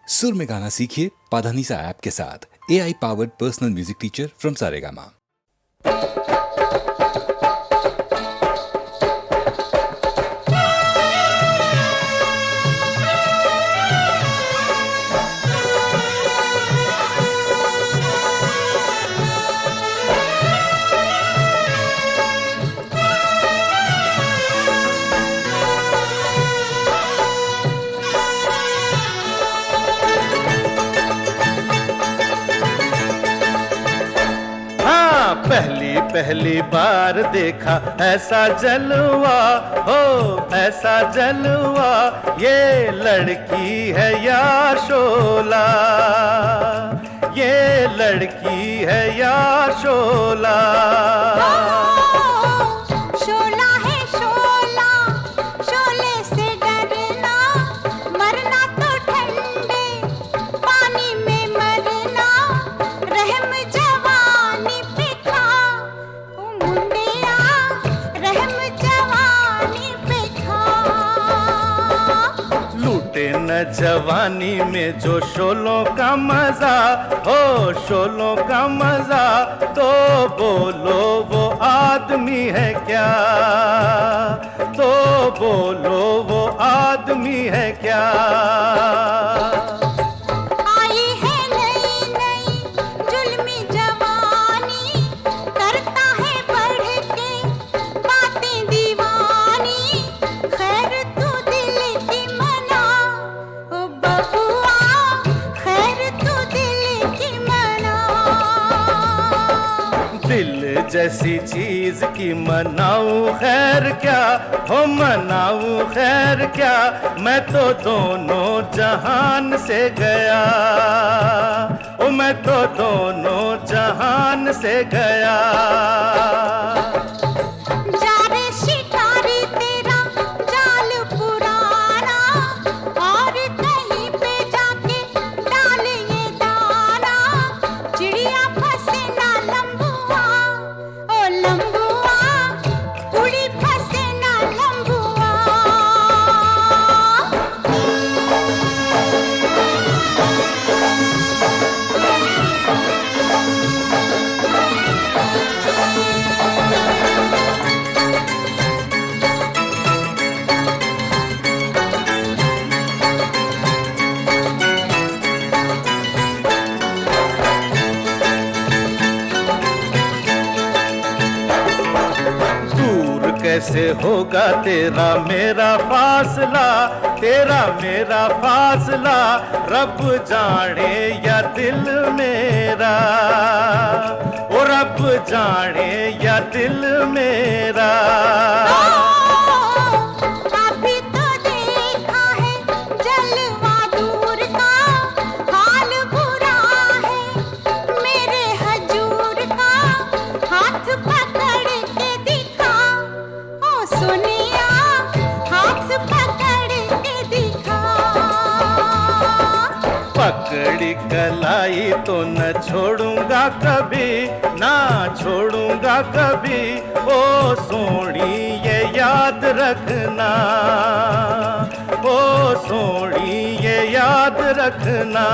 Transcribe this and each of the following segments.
सुर में गाना सीखिए पाधानीसा ऐप के साथ। AI powered personal music teacher from Saregama. पहली बार देखा ऐसा जलवा हो, ऐसा जलवा, ये लड़की है या शोला, ये लड़की है या शोला। शोला है शोला, शोले से डरना, मरना तो ठंडे पानी में मरना, रहम जवानी पे खा मुंडिया, रहम जवानी पे खा। लूटे न जवानी में जो शोलों का मजा हो, शोलों का मजा, तो बोलो वो आदमी है क्या, तो बोलो वो आदमी है क्या। आई है नई नई जुल्मी जवानी, करता है बढ़ के बातें दीवानी, खैर तू दिल की मना ओ बबुआ, खैर तू दिल की मना। दिल जैसी चीज की मनाऊं खैर क्या, हो मनाऊं खैर क्या, मैं तो दोनों जहान से गया, ओ मैं तो दोनों जहान से गया। जा रे शिकारी तेरा जाल पुराना, और कहीं पे जाके डाल ये दाना, चिड़िया फंसे ना लंबुआ, ओ लंबुआ, उड़ी फंसे ना लंबुआ। दूर कैसे होगा तेरा मेरा फासला, तेरा मेरा फासला, रब जाने या दिल मेरा, ओ रब जाने या दिल मेरा। अभी तो देखा है जलवा दूर का, हाल बुरा है मेरे हजूर का, हाथ पकड़ के दिखा ओ सोनिया, हाथ पकड़ के दिखा। पकड़ी कलाई तो न छोड़ूंगा कभी, ना छोड़ूंगा कभी, ओ सोनी ये याद रखना, ओ सोनी ये याद रखना,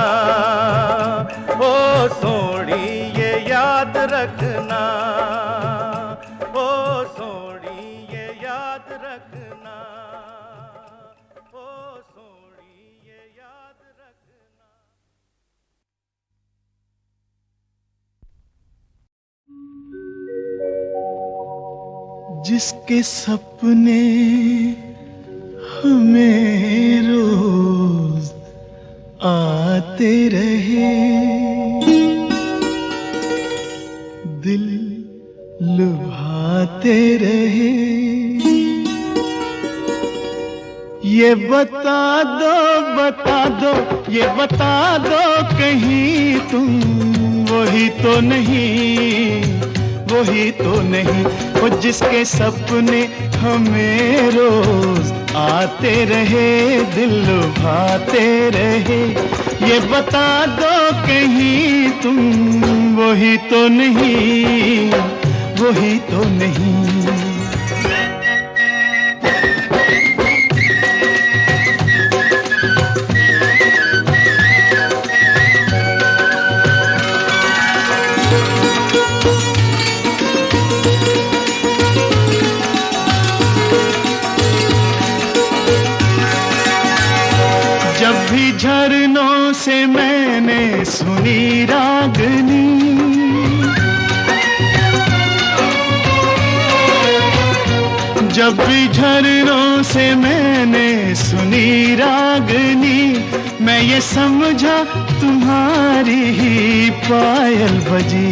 ओ सोनी ये याद रखना, ओ सोनी ये याद रखना, ओ सोनी ये याद रखना। जिसके सपने हमें रोज आते रहे, दिल लुभाते रहे, ये बता दो, ये बता दो कहीं तुम वही तो नहीं, वही तो नहीं, वो जिसके सपने हमें रोज आते रहे, दिल लुभाते रहे, ये बता दो कहीं तुम वही तो नहीं, वही तो नहीं। झरनों से मैंने सुनी रागनी, जब भी झरनों से मैंने सुनी रागनी, मैं ये समझा तुम्हारी ही पायल बजी।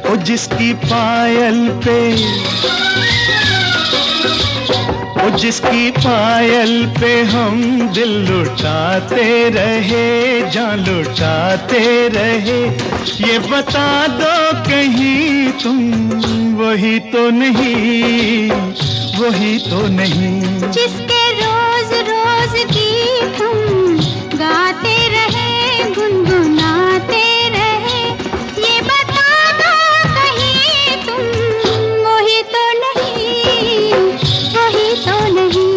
ओ जिसकी पायल पे, ओ जिसकी पायल पे हम दिल लुटाते रहे, जान लुटाते रहे, ये बता दो कहीं तुम वही तो नहीं, वही तो नहीं। जिसके रोज रोज गीत हम गाते रहे, गुनगुनाते रहे, ये बता दो कहीं तुम वही तो नहीं, वही तो नहीं।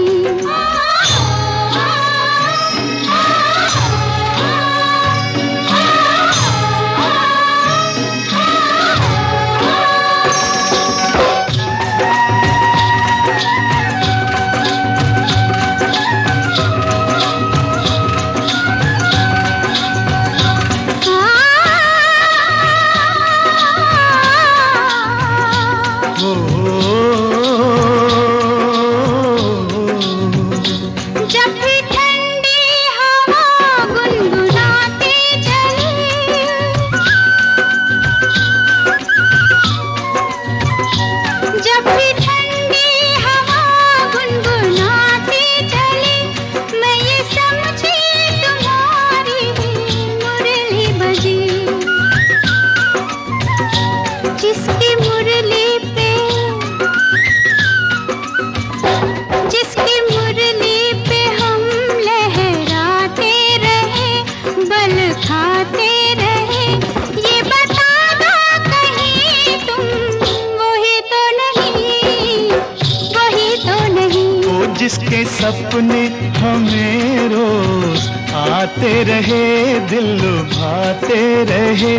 जिसके सपने हमें रोज आते रहे, दिल लुभाते रहे,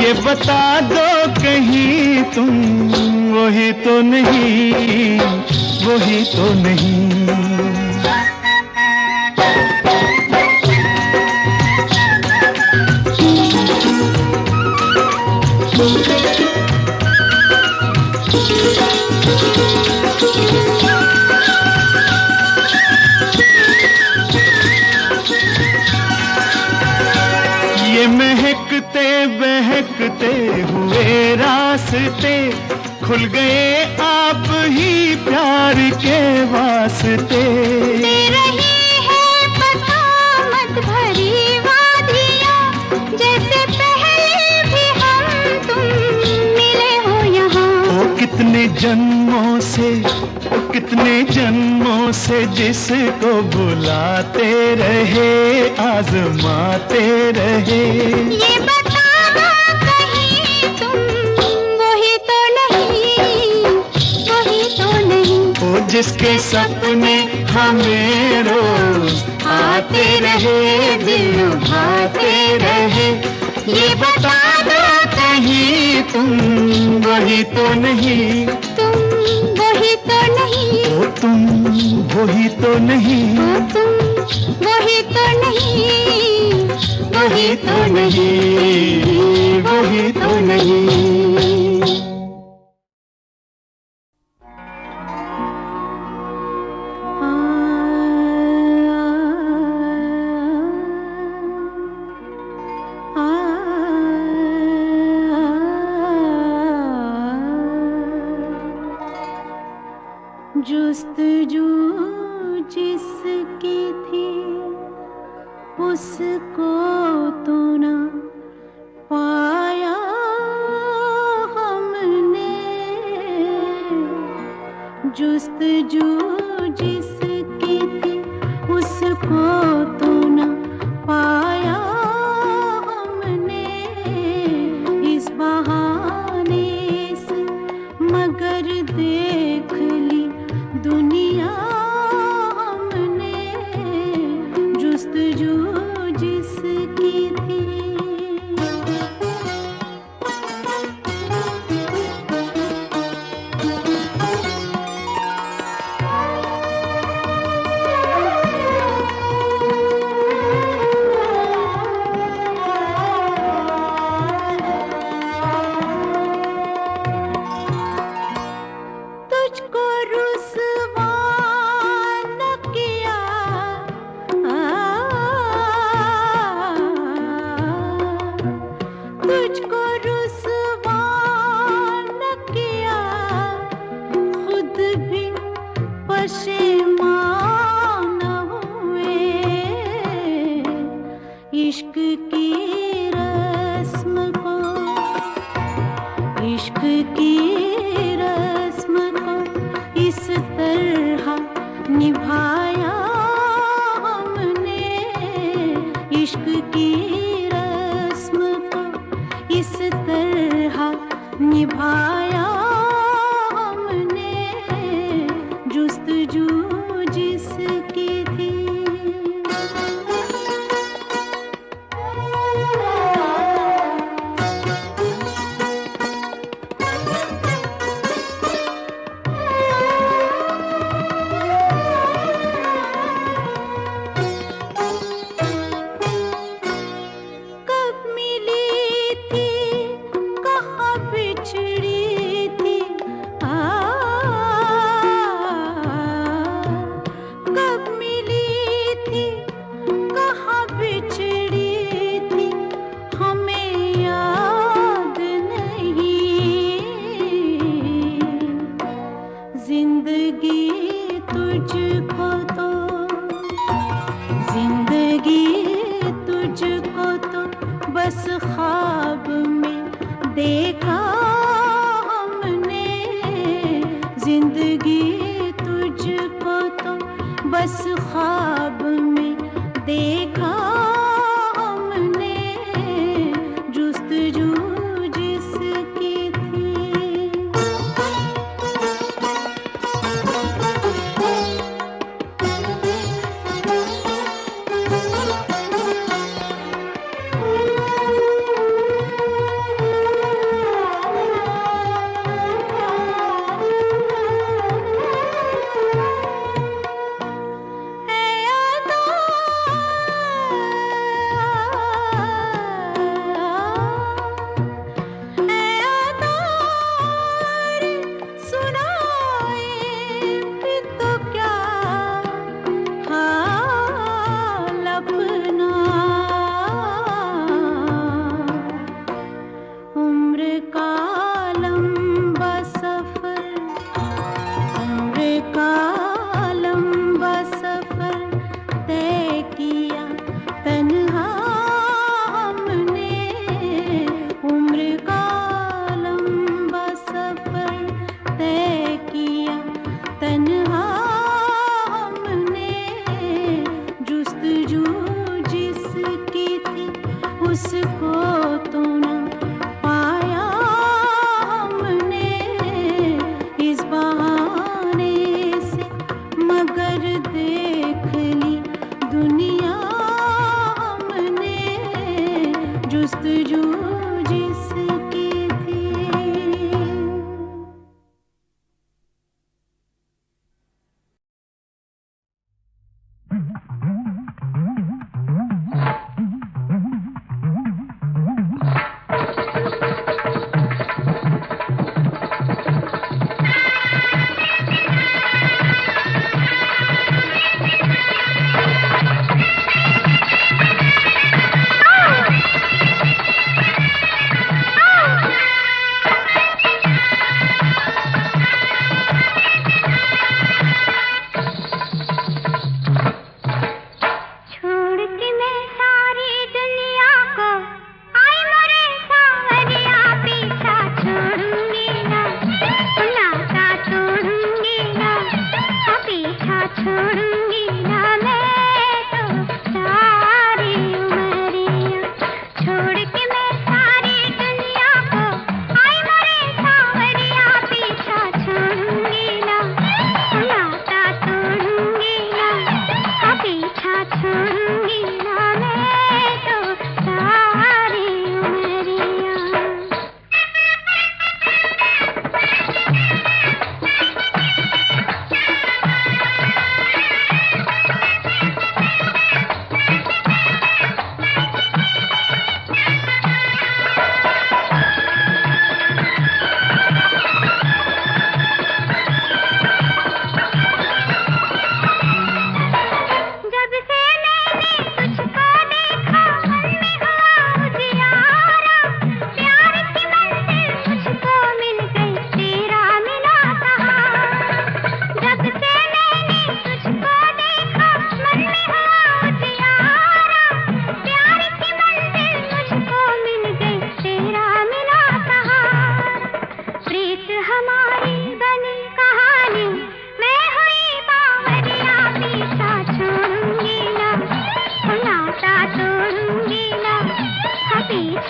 ये बता दो कहीं तुम वही तो नहीं, वही तो नहीं। ये महकते बहकते हुए रास्ते खुल गए आप ही प्यार के वास्ते। दे रही है पता मत भरी वादियाँ, जैसे पहले भी हम तुम मिले हो यहाँ। ओ कितने जन्मों से, ओ कितने जन्मों से जिसको बुलाते रहे, आजमाते रहे, ये बता दो कहीं तुम वही तो नहीं, वही तो नहीं। ओ जिसके सपने हमें रोज आते रहे, दिल लुभाते रहे, ये बता दो कहीं तुम वही तो नहीं, तुम वही तो नहीं, ओ तुम वही तो नहीं, ओ तुम वही तो नहीं, वही तो नहीं, वही तो नहीं। जुस्तजू जिसकी थी उसको तो ना पाया हमने, जुस्तजू जिसकी थी उसको तो ना पाया हमने, इस बहाने से मगर देख ली दुनिया हमने, जुस्तजू जिसकी थी। इश्क की रस्म को, इश्क की रस्म को इस तरह निभाया हमने, इश्क की रस्म को इस तरह निभाया हमने, जुस्तजू जिसकी थी। बस ख्वाब में देखा हमने, जिंदगी तुझको तो बस ख्वाब में देखा हमने, जुस्तजू जिसकी थी। उसको तो न पाया हमने इस बहाने से, मगर देख ली दुनिया हमने, जुस्तजू जिसकी थी।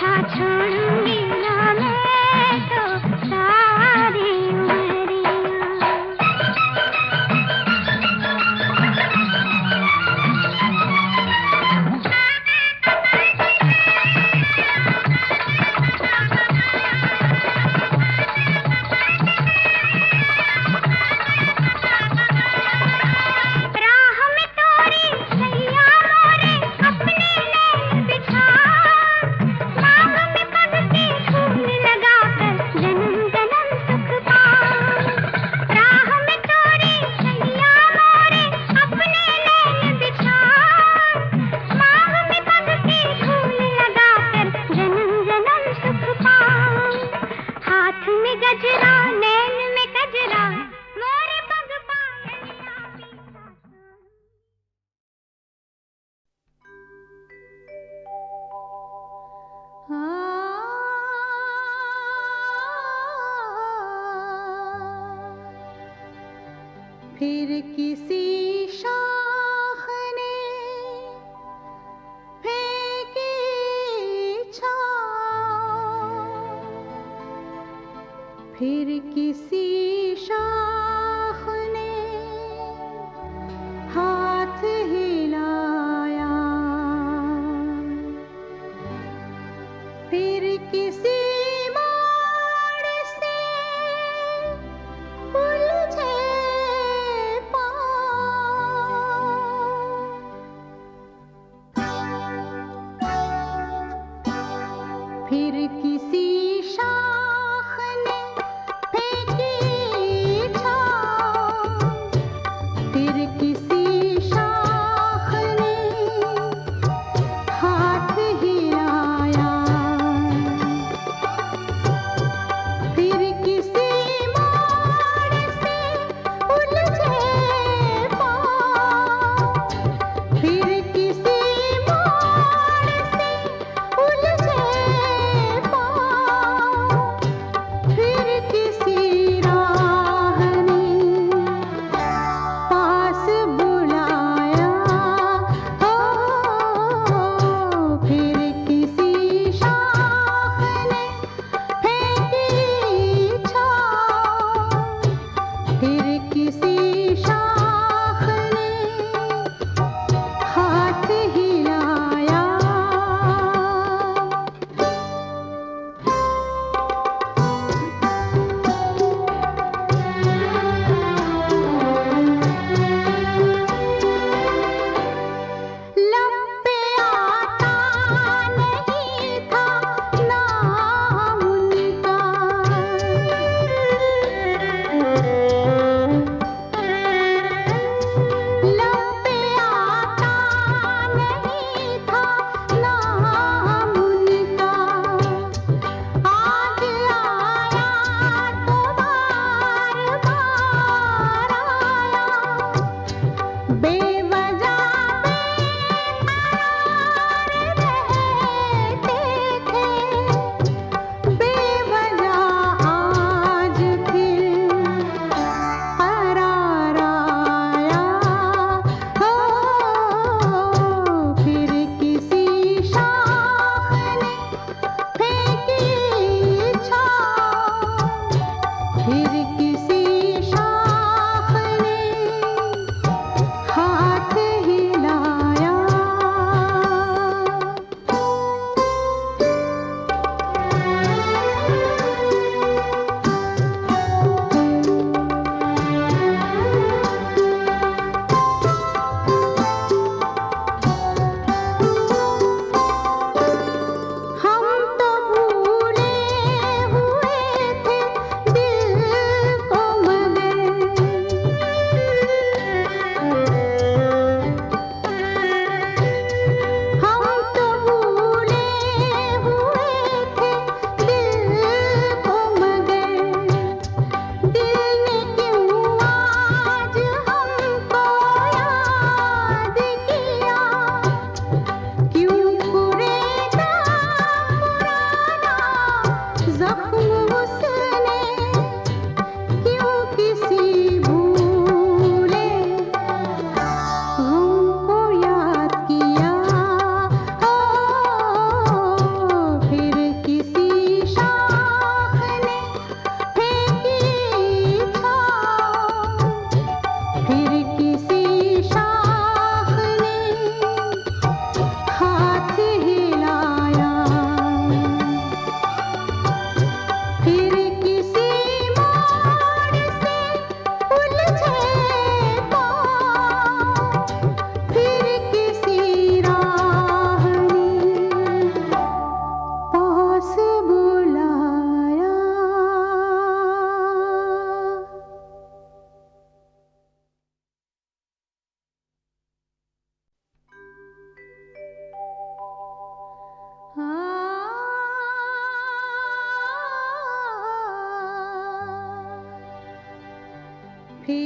पीछा छोड़ूंगी ना मैं तो सारी उमरियां। राह में तोरी सैया मोरे अपने नैन बिछा, मांग में पग के फूल लगाकर जन्म जन्म सुख पा। राह में तोरी सैया मोरे अपने नैन बिछा, मांग में पग के फूल लगाकर जन्म जन्म सुख पा। हाथ में गजरा नैन में गजरा मोरे पग पायलिया पीछा फिर किसी शाख ने फेंकी छाँव, फिर किसी शाख ने हाथ हिलाया, फिर किसी मोड़ से उलझे फिर किसी शाख ने फेंकी छाँव, फिर किसी शाख ने हाथ हिलाया,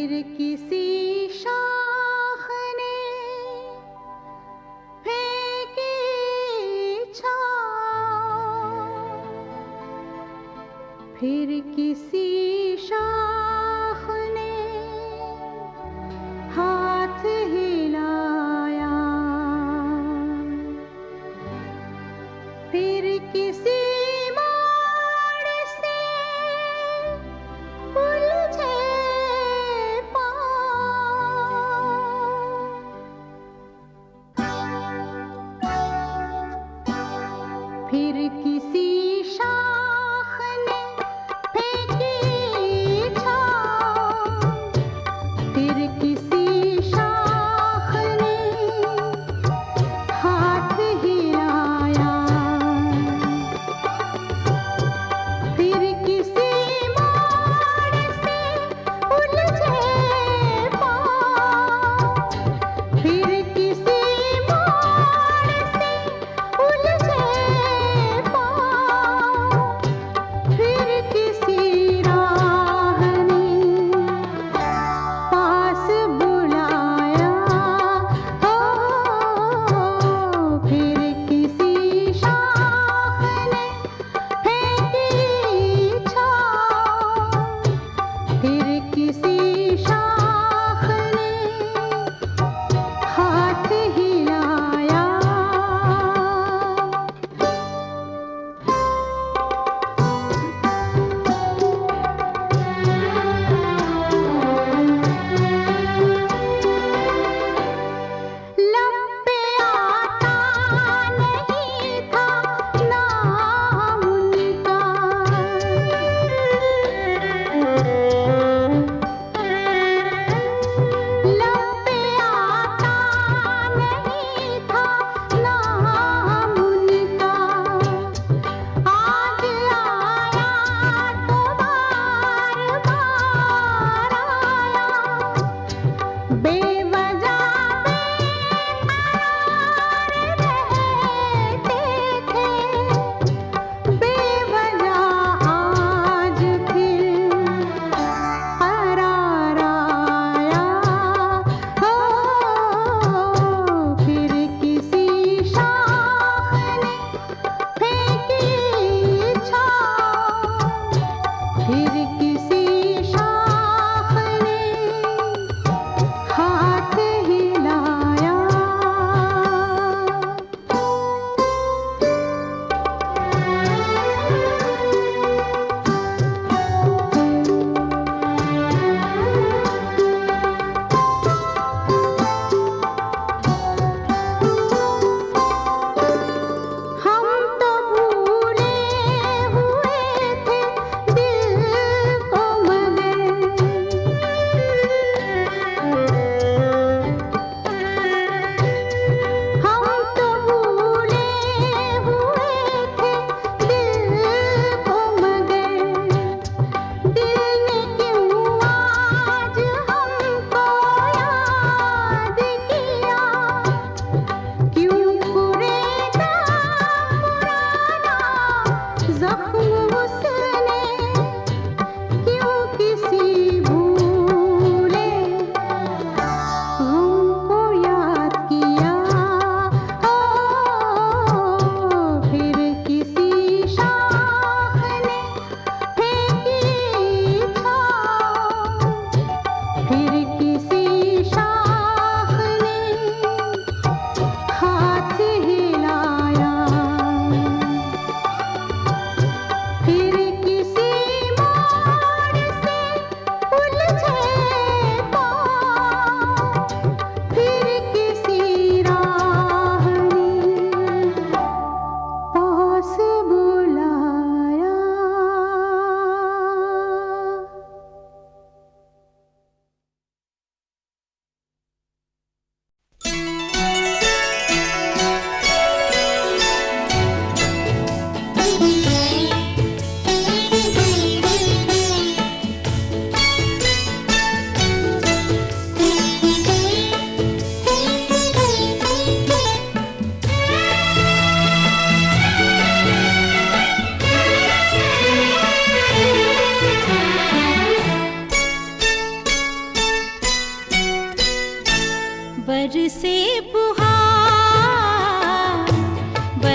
फिर किसी शाख ने फेंकी छाँव, फिर किसी शाख ने हाथ हिलाया, फिर किसी मोड़ से उलझे पाँव, फिर किसी शाख ने फेंकी छाँव, फिर किसी शाख ने हाथ हिलाया,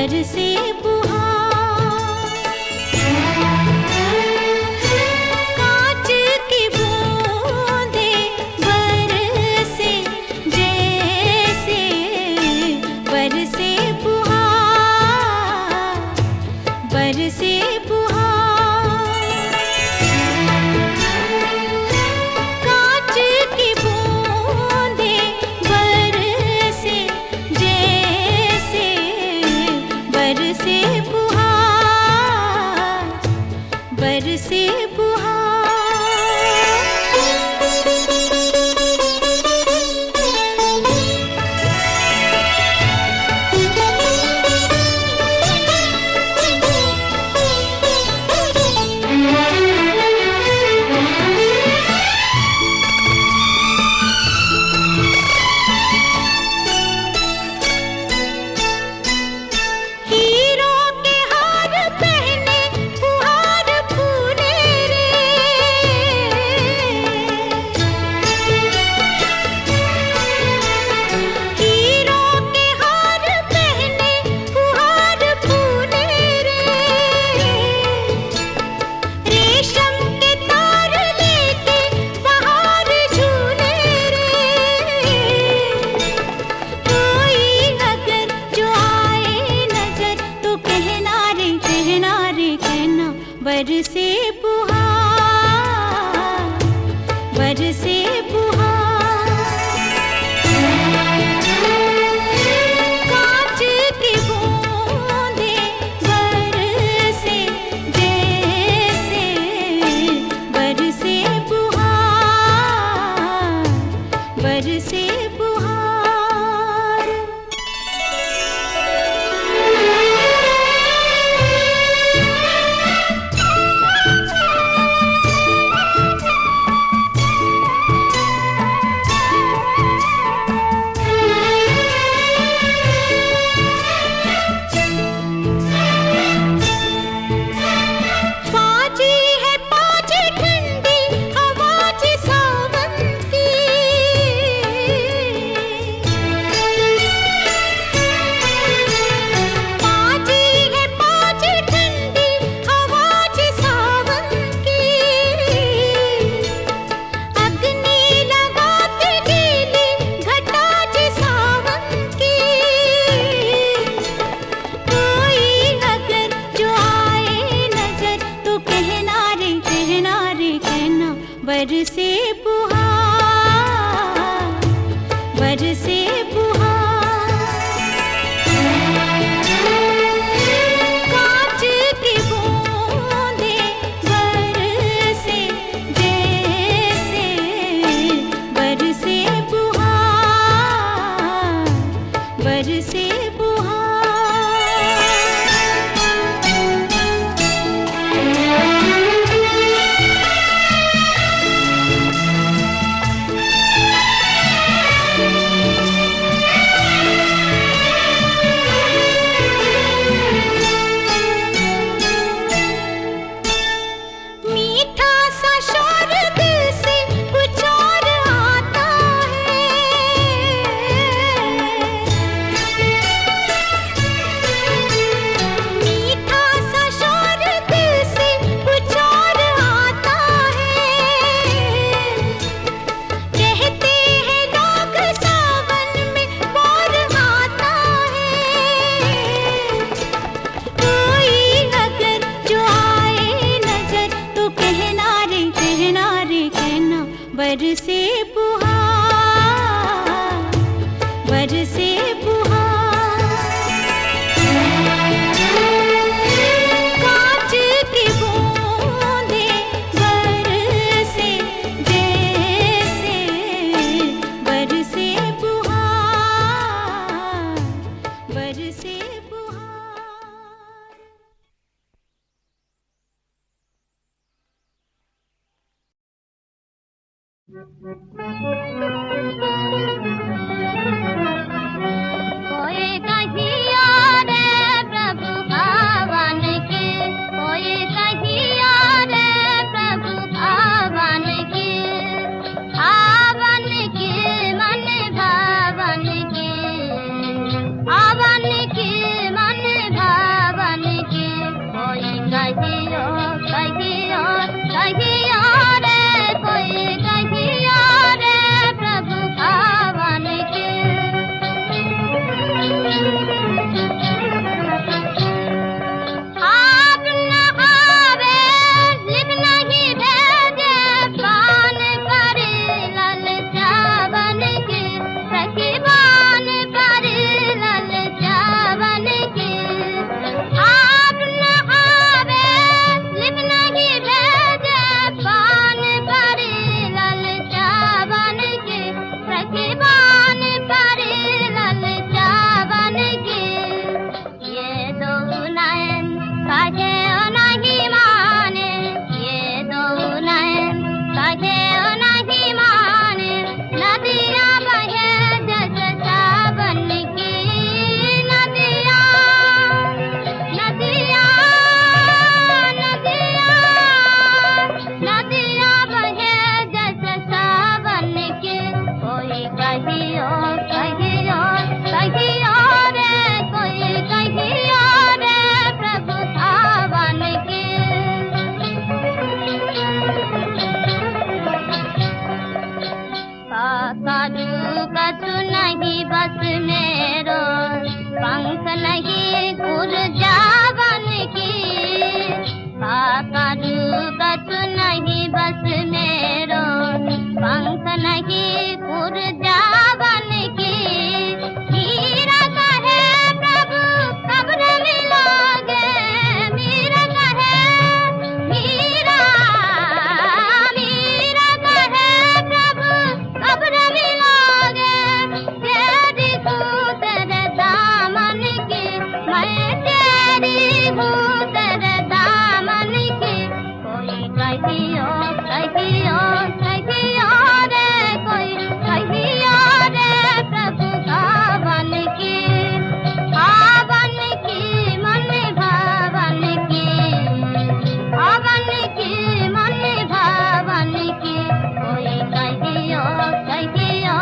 बरसे बुहार, कांच की बूंदें बरसे जैसे बरसे बुहार, बरसे बुहार, कांच की बूंदें बरसे जैसे बरसे बुहार, बरसे हीरों के हार पहने फुहार फूले रे, हीरों के हार पहने फुहार फूले रे, रेशम के तार लेके बहार झूले रे, कोई अगर जो आए नजर तो कहना रे कहना रे कहना बरसे बुहार, बरसे कांच की बूंदें बरसे जैसे बरसे बुहार, बरसे बुहार। पाजी है पाज ठंडी आवाज सावन की, पाजी है पाज ठंडी आवाज सावन की, अग्नि लगाते गीली घटा जी सावन की, कोई अगर जो आए नजर तो कहना रे कहना बरसे बुहार, बरसे कांच की बूंदें बरसे जैसे बरसे बुहार, बरसे मीठा सा शोर दिल से कुछ और आता है, मीठा सा शोर दिल से कुछ और आता है, कहते हैं लोग सावन में बोर आता है, कोई अगर जो आए नजर तो कहना रे कहना बरसे बुहार, बरसे कांच की बूंदें बरसे जैसे बरसे बुहार, बरसे बुहार। कोई कहिया रे प्रभु भावन के, कोई कहिया रे प्रभु भावन के, आवन के मन भावन के, आवन के मन नहीं बस मेरो, पंख नहीं पुरजा बन की। मीरा कहे प्रभु कब न मिलोगे, मीरा कहे मीरा मीरा कहे प्रभु कब न मिलोगे। तेरी हूँ तेरे दामन की, मैं तेरी हूँ तेरे दामन की। कोई कहियो कहियो कहियो रे, कोई कहियो रे प्रभु का बन की। आवन की मन भावन की, आवन की मन भावन की। कोई कहियो कहियो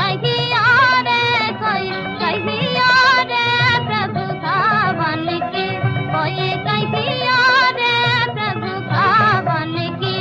कहियो रे, कोई कहियो रे प्रभु का बन की। कोई कहियो रे प्रभु का बन की।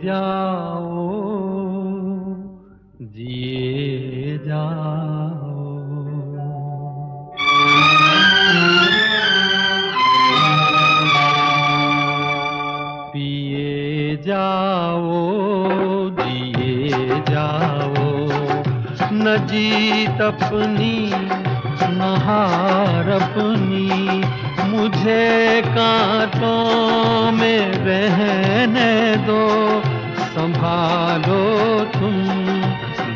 जाओ जिए जाओ। पिए जाओ जिए जाओ, न जीत अपनी न हार अपनी, मुझे कांटों में रहने दो, संभालो तुम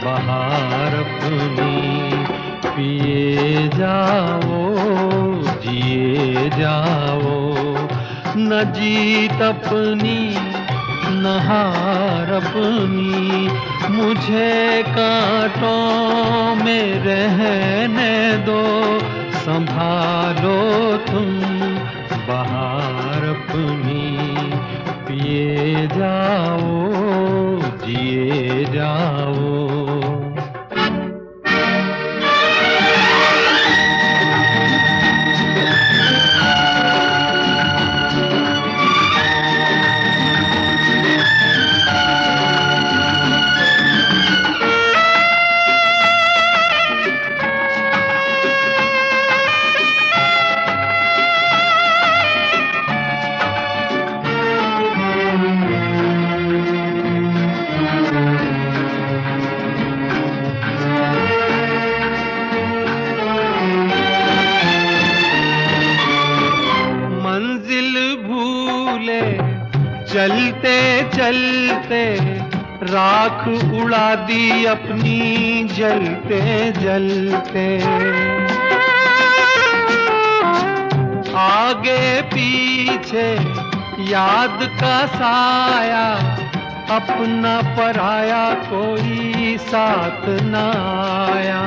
बहार अपनी। पिए जाओ जिए जाओ, न जीत अपनी न हार अपनी, मुझे कांटों में रहने दो, संभालो तुम बहार अपनी। पिए जाओ जिए जाओ। चलते चलते राख उड़ा दी अपनी जलते जलते, आगे पीछे याद का साया, अपना पराया कोई साथ न आया।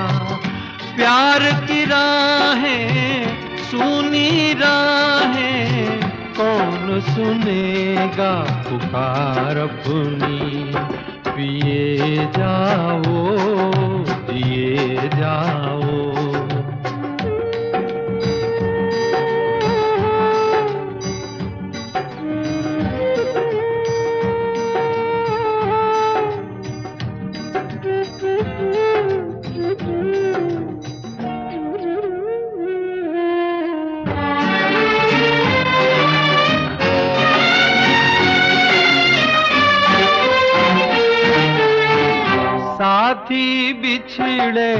प्यार की राहें सुनी राहें, कौन सुनेगा पुकार अपनी। पिए जाओ जिए जाओ। साथी बिछड़े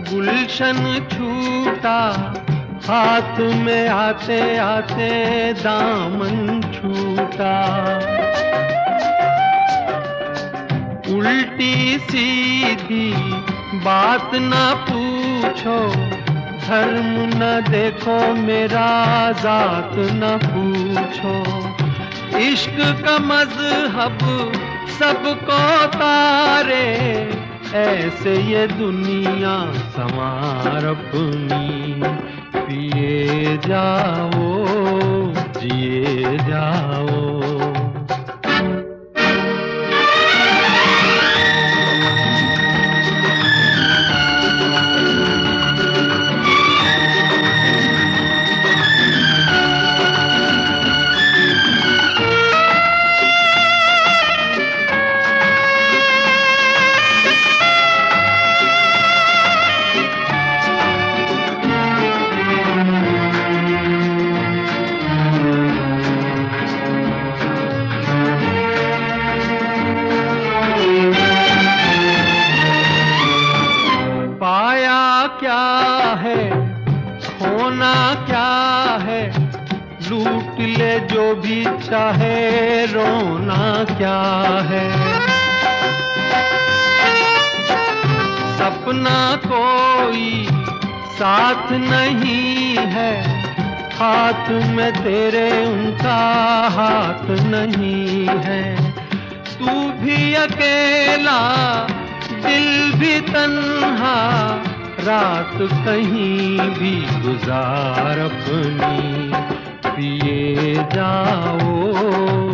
गुलशन छूटा, हाथ में आते आते दामन छूटा। उल्टी सीधी बात न पूछो, धर्म न देखो मेरा जात न पूछो। इश्क का मजहब सबको तारे, ऐसे ये दुनिया संवार अपनी। पिए जाओ जिए जाओ। क्या है खोना क्या है, लूट ले जो भी चाहे, रोना क्या है। सपना कोई साथ नहीं है, हाथ में तेरे उनका हाथ नहीं है। तू भी अकेला दिल भी तन्हा, रात कहीं भी गुजार अपनी। पिए जाओ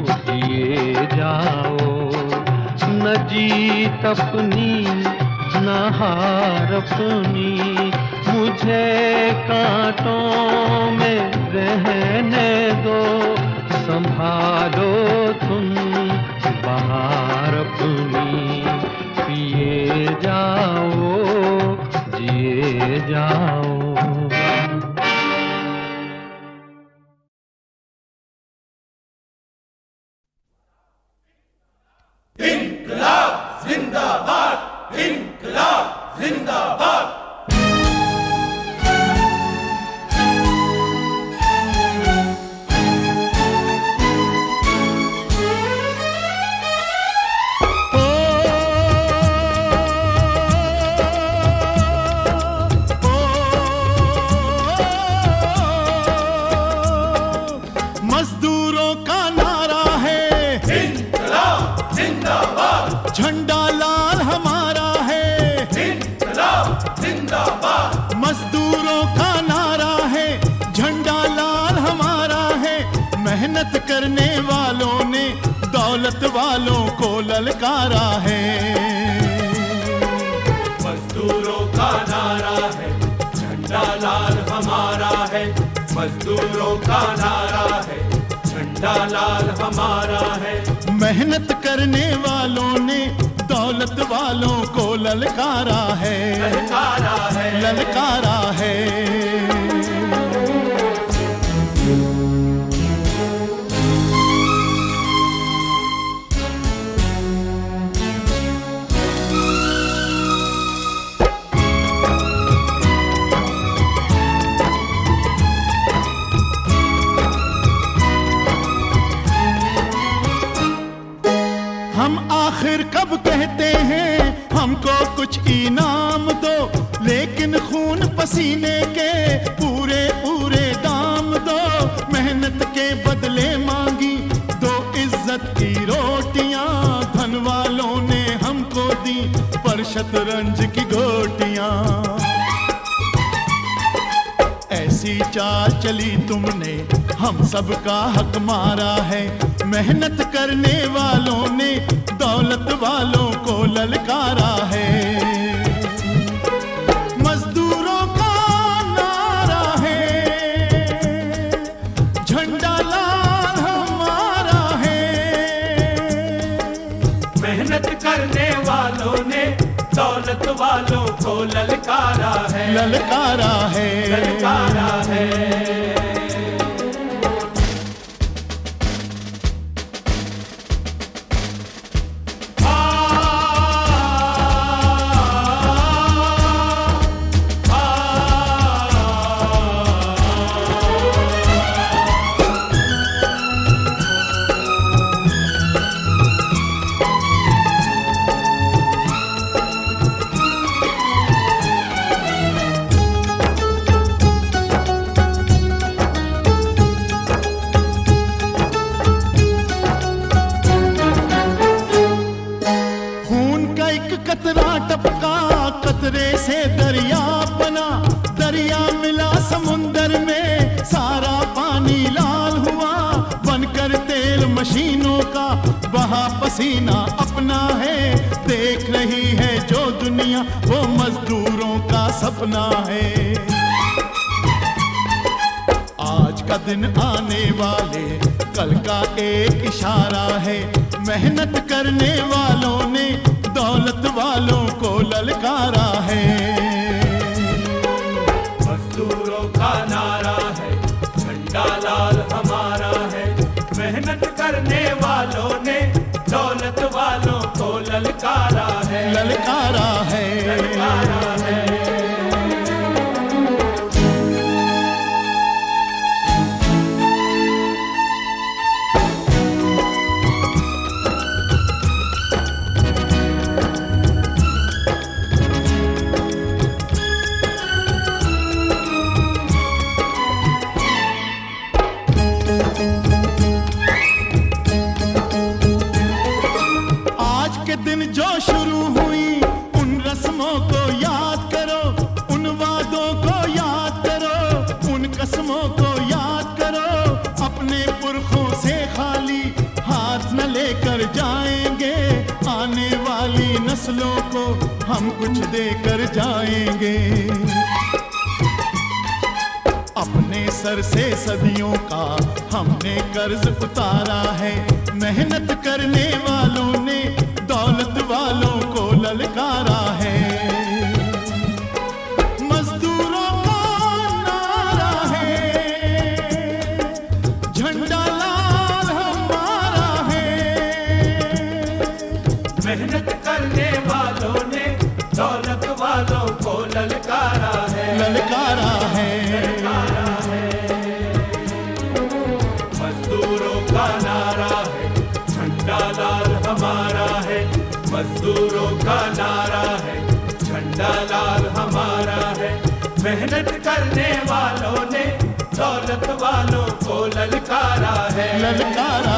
जिए जाओ, न जीत अपनी न हार अपनी, मुझे कांटों में रहने दो, संभालो तुम बहार जाओ। मजदूरों का नारा है इनकलाब जिंदाबाद, झंडा लाल हमारा है इनकलाब जिंदाबाद। मजदूरों का नारा है, झंडा लाल हमारा है। मेहनत करने वालों ने दौलत वालों को ललकारा है। मजदूरों का नारा है, झंडा लाल हमारा है। मजदूरों का नारा है, झंडा लाल हमारा है। मेहनत करने वालों ने दौलत वालों को ललकारा है, ललकारा है, ललकारा है। हम आखिर कब कहते हैं हमको कुछ इनाम दो, लेकिन खून पसीने के पूरे पूरे दाम दो। मेहनत के बदले मांगी दो इज्जत की रोटियां, धन वालों ने हमको दी पर शतरंज की गोटियां। ऐसी चाल चली तुमने, हम सबका हक मारा है। मेहनत करने वालों ने दौलत वालों को ललकारा है। मजदूरों का नारा है, झंडा लाल हमारा है। मेहनत करने वालों ने दौलत वालों को ललकारा है, ललकारा है, ललकारा है। कतरा टपका, कतरे से दरिया बना। दरिया मिला समुंदर में, सारा पानी लाल हुआ। बनकर तेल मशीनों का बहा पसीना अपना है। देख रही है जो दुनिया वो मजदूरों का सपना है। आज का दिन आने वाले कल का एक इशारा है। मेहनत करने वालों ने दौलत वालों को ललकारा है। मजदूरों का नारा है, झंडा लाल हमारा है। मेहनत करने वालों ने दौलत वालों को ललकारा है, ललकारा है, ललकारा है। जो शुरू हुई उन रस्मों को याद करो, उन वादों को याद करो, उन कसमों को याद करो। अपने पुरखों से खाली हाथ न लेकर जाएंगे, आने वाली नस्लों को हम कुछ देकर जाएंगे। अपने सर से सदियों का हमने कर्ज उतारा है। मेहनत करने वालों ने दौलत वालों को ललकारा है। मजदूर मेहनत करने वालों ने दौलत वालों को ललकारा है। ललकारा